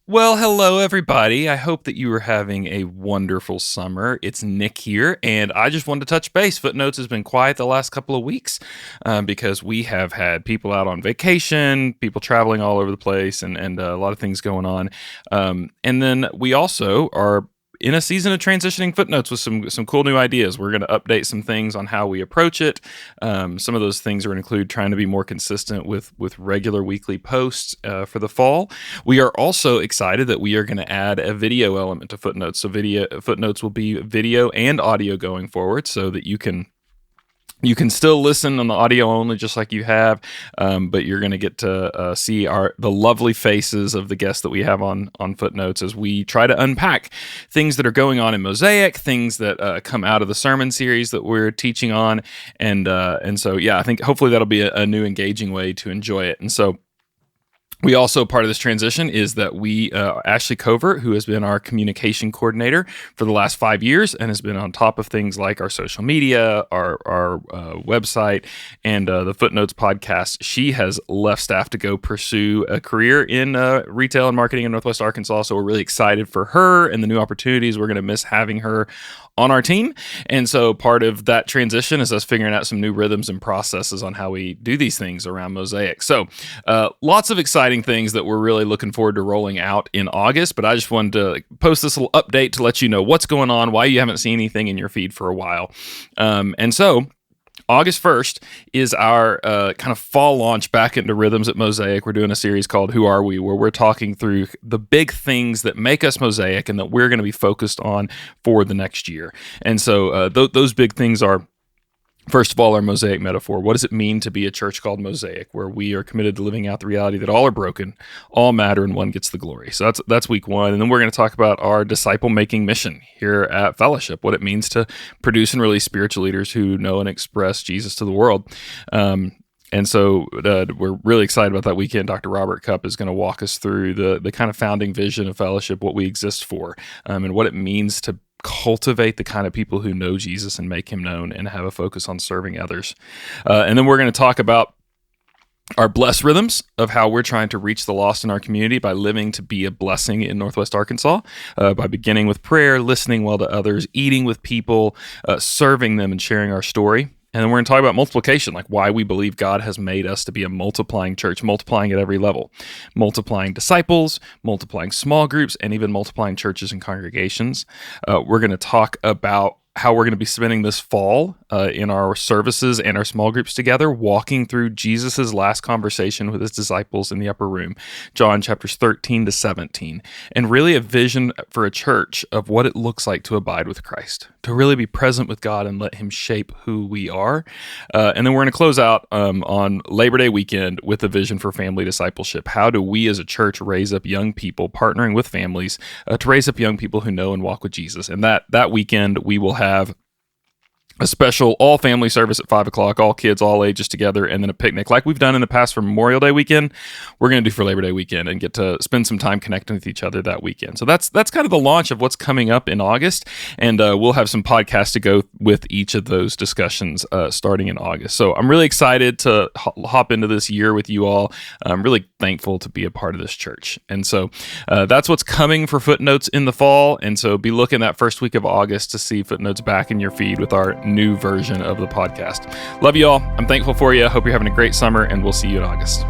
Well, hello, everybody. I hope that you are having a wonderful summer. It's Nick here, and I just wanted to touch base. Footnotes has been quiet the last couple of weeks because we have had people out on vacation, people traveling all over the place, and a lot of things going on. And then we also are in a season of transitioning Footnotes with some cool new ideas. We're going to update some things on how we approach it. Some of those things are include trying to be more consistent with regular weekly posts for the fall. We are also excited that we are going to add a video element to Footnotes. So Footnotes will be video and audio going forward, so that you can still listen on the audio only, just like you have, but you're going to get to see the lovely faces of the guests that we have on Footnotes as we try to unpack things that are going on in Mosaic, things that come out of the sermon series that we're teaching on, and so I think hopefully that'll be a new engaging way to enjoy it. And so we also, part of this transition is that Ashley Covert, who has been our communication coordinator for the last 5 years and has been on top of things like our social media, our website, and the Footnotes podcast, she has left staff to go pursue a career in retail and marketing in Northwest Arkansas. So we're really excited for her and the new opportunities. We're going to miss having her on our team. And so part of that transition is us figuring out some new rhythms and processes on how we do these things around Mosaic. So lots of exciting things that we're really looking forward to rolling out in August. But I just wanted to post this little update to let you know what's going on, why you haven't seen anything in your feed for a while. And so August 1st is our kind of fall launch back into Rhythms at Mosaic. We're doing a series called Who Are We?, where we're talking through the big things that make us Mosaic and that we're going to be focused on for the next year. And so those big things are, first of all, our Mosaic metaphor. What does it mean to be a church called Mosaic, where we are committed to living out the reality that all are broken, all matter, and one gets the glory? So that's week one. And then we're going to talk about our disciple-making mission here at Fellowship, what it means to produce and release spiritual leaders who know and express Jesus to the world. And so we're really excited about that weekend. Dr. Robert Cupp is going to walk us through the kind of founding vision of Fellowship, what we exist for, and what it means to cultivate the kind of people who know Jesus and make him known and have a focus on serving others. And then we're going to talk about our blessed rhythms of how we're trying to reach the lost in our community by living to be a blessing in Northwest Arkansas, by beginning with prayer, listening well to others, eating with people, serving them, and sharing our story. And then we're going to talk about multiplication, like why we believe God has made us to be a multiplying church, multiplying at every level, multiplying disciples, multiplying small groups, and even multiplying churches and congregations. We're going to talk about how we're going to be spending this fall in our services and our small groups together, walking through Jesus's last conversation with his disciples in the upper room, John chapters 13 to 17, and really a vision for a church of what it looks like to abide with Christ, to really be present with God and let him shape who we are. And then we're going to close out on Labor Day weekend with a vision for family discipleship. How do we as a church raise up young people, partnering with families to raise up young people who know and walk with Jesus? And that weekend we will have a special all-family service at 5 o'clock, all kids, all ages together, and then a picnic like we've done in the past for Memorial Day weekend. We're going to do for Labor Day weekend and get to spend some time connecting with each other that weekend. So that's kind of the launch of what's coming up in August, and we'll have some podcasts to go with each of those discussions starting in August. So I'm really excited to hop into this year with you all. I'm really thankful to be a part of this church. And so that's what's coming for Footnotes in the fall, and so be looking that first week of August to see Footnotes back in your feed with our new version of the podcast. Love you all. I'm thankful for you. Hope you're having a great summer, and we'll see you in August.